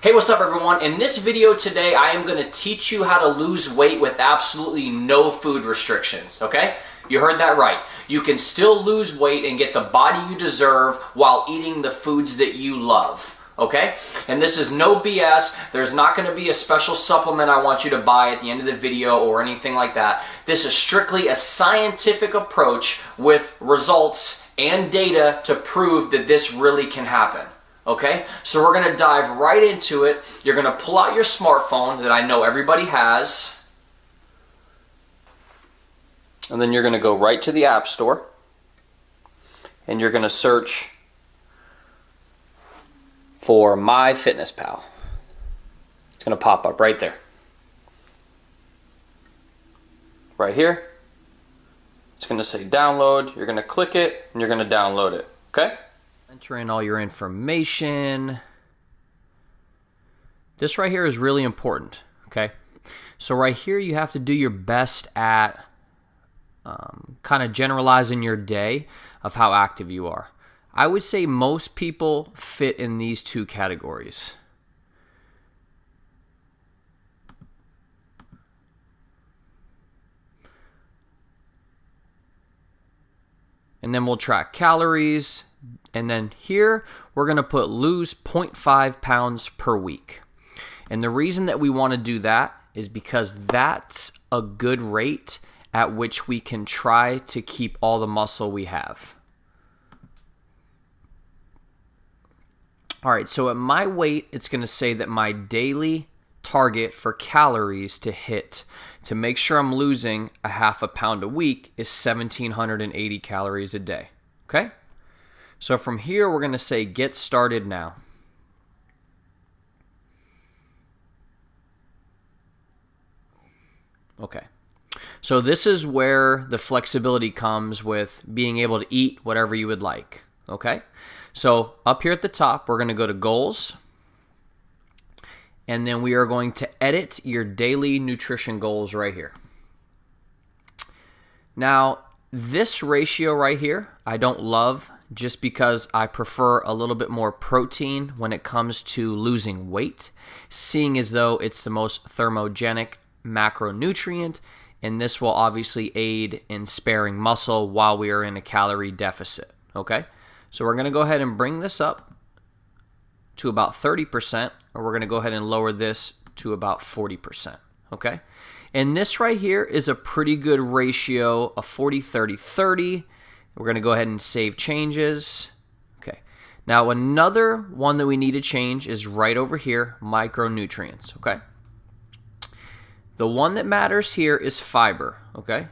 Hey, what's up everyone? In this video today, I am going to teach you how to lose weight with absolutely no food restrictions, okay? You heard that right. You can still lose weight and get the body you deserve while eating the foods that you love, okay? And this is no BS. There's not going to be a special supplement I want you to buy at the end of the video or anything like that. This is strictly a scientific approach with results and data to prove that this really can happen. Okay, so we're going to dive right into it. You're going to pull out your smartphone that I know everybody has. And then you're going to go right to the App Store. And you're going to search for MyFitnessPal. It's going to pop up right there. Right here. It's going to say download. You're going to click it and you're going to download it. Okay? Enter in all your information. This right here is really important, okay? So right here you have to do your best at kind of generalizing your day of how active you are. I would say most people fit in these two categories. And then we'll track calories. And then here, we're going to put lose 0.5 pounds per week. And the reason that we want to do that is because that's a good rate at which we can try to keep all the muscle we have. All right, so at my weight, it's going to say that my daily target for calories to hit to make sure I'm losing a half a pound a week is 1,780 calories a day, okay? So from here, we're going to say get started now. Okay. So this is where the flexibility comes with being able to eat whatever you would like. Okay. So up here at the top, we're going to go to goals. And then we are going to edit your daily nutrition goals right here. Now, this ratio right here, I don't love just because I prefer a little bit more protein when it comes to losing weight, seeing as though it's the most thermogenic macronutrient, and this will obviously aid in sparing muscle while we are in a calorie deficit, okay? So we're going to go ahead and bring this up to about 30%, or we're going to go ahead and lower this to about 40%, okay? And this right here is a pretty good ratio of 40-30-30. We're going to go ahead and save changes. Okay. Now another one that we need to change is right over here, micronutrients. Okay. The one that matters here is fiber. Okay.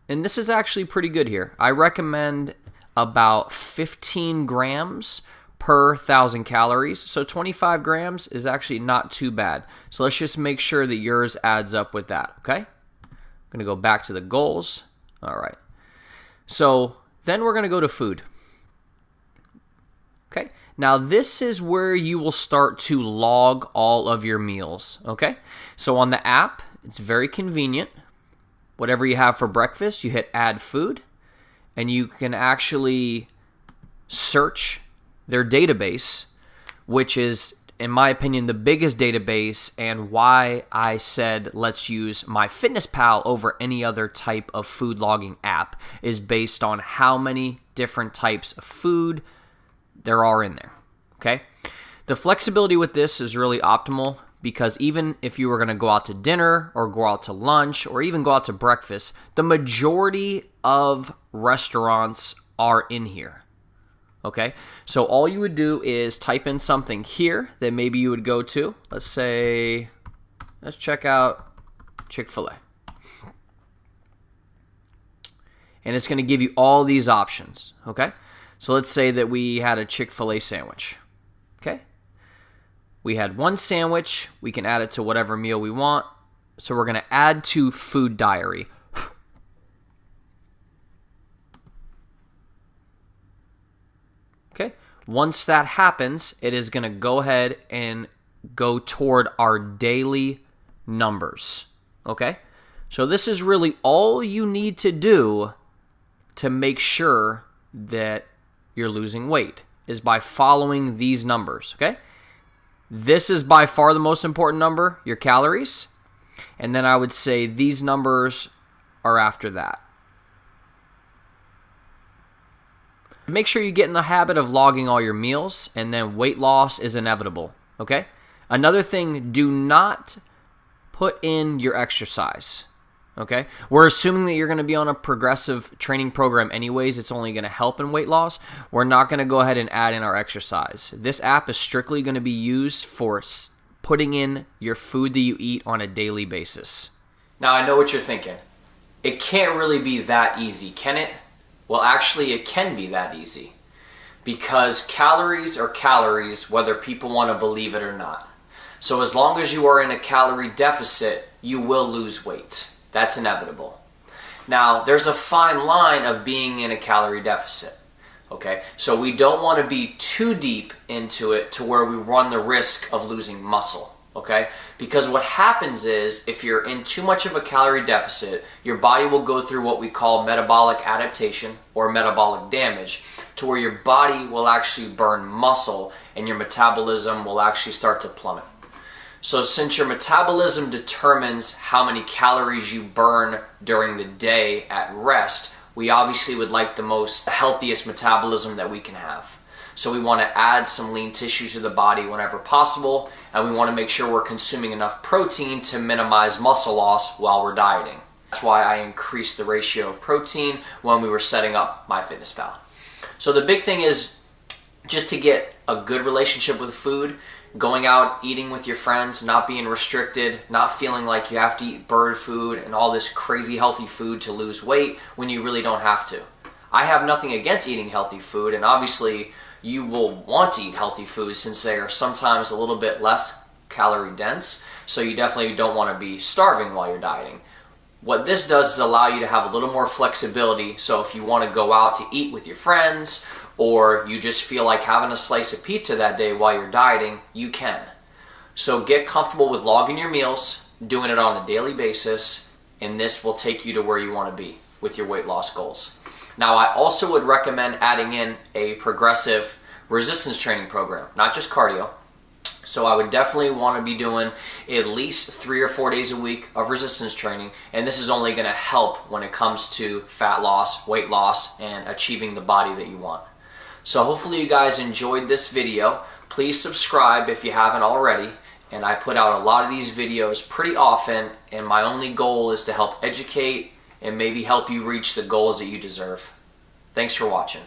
And this is actually pretty good here. I recommend about 15 grams per 1,000 calories. So 25 grams is actually not too bad. So let's just make sure that yours adds up with that. Okay. I'm going to go back to the goals. All right. So then we're going to go to food. Okay. Now this is where you will start to log all of your meals. Okay. So on the app, it's very convenient. Whatever you have for breakfast, you hit add food and you can actually search their database, which is, in my opinion, the biggest database, and why I said let's use MyFitnessPal over any other type of food logging app is based on how many different types of food there are in there, okay? The flexibility with this is really optimal because even if you were going to go out to dinner or go out to lunch or even go out to breakfast, the majority of restaurants are in here. Okay, so all you would do is type in something here that maybe you would go to. Let's say, let's check out Chick-fil-A. And it's going to give you all these options, okay? So let's say that we had a Chick-fil-A sandwich, okay? We had one sandwich. We can add it to whatever meal we want. So we're going to add to food diary. Okay. Once that happens, it is going to go ahead and go toward our daily numbers. Okay. So this is really all you need to do to make sure that you're losing weight is by following these numbers. Okay. This is by far the most important number, your calories. And then I would say these numbers are after that. Make sure you get in the habit of logging all your meals, and then weight loss is inevitable, okay? Another thing, do not put in your exercise, okay? We're assuming that you're going to be on a progressive training program anyways. It's only going to help in weight loss. We're not going to go ahead and add in our exercise. This app is strictly going to be used for putting in your food that you eat on a daily basis. Now, I know what you're thinking. It can't really be that easy, can it? Well, actually, it can be that easy, because calories are calories whether people want to believe it or not. So as long as you are in a calorie deficit, you will lose weight. That's inevitable. Now, there's a fine line of being in a calorie deficit, okay? So we don't want to be too deep into it to where we run the risk of losing muscle. Okay? Because what happens is, if you're in too much of a calorie deficit, your body will go through what we call metabolic adaptation or metabolic damage, to where your body will actually burn muscle and your metabolism will actually start to plummet. So since your metabolism determines how many calories you burn during the day at rest, we obviously would like the healthiest metabolism that we can have. So we want to add some lean tissue to the body whenever possible, and we want to make sure we're consuming enough protein to minimize muscle loss while we're dieting. That's why I increased the ratio of protein when we were setting up MyFitnessPal. So the big thing is just to get a good relationship with food, going out, eating with your friends, not being restricted, not feeling like you have to eat bird food and all this crazy healthy food to lose weight when you really don't have to. I have nothing against eating healthy food, and obviously you will want to eat healthy foods since they are sometimes a little bit less calorie dense, so you definitely don't want to be starving while you're dieting. What this does is allow you to have a little more flexibility, so if you want to go out to eat with your friends, or you just feel like having a slice of pizza that day while you're dieting, you can. So get comfortable with logging your meals, doing it on a daily basis, and this will take you to where you want to be with your weight loss goals. Now, I also would recommend adding in a progressive resistance training program, not just cardio. So I would definitely want to be doing at least 3 or 4 days a week of resistance training, and this is only going to help when it comes to fat loss, weight loss, and achieving the body that you want. So hopefully you guys enjoyed this video. Please subscribe if you haven't already, and I put out a lot of these videos pretty often, and my only goal is to help educate and maybe help you reach the goals that you deserve. Thanks for watching.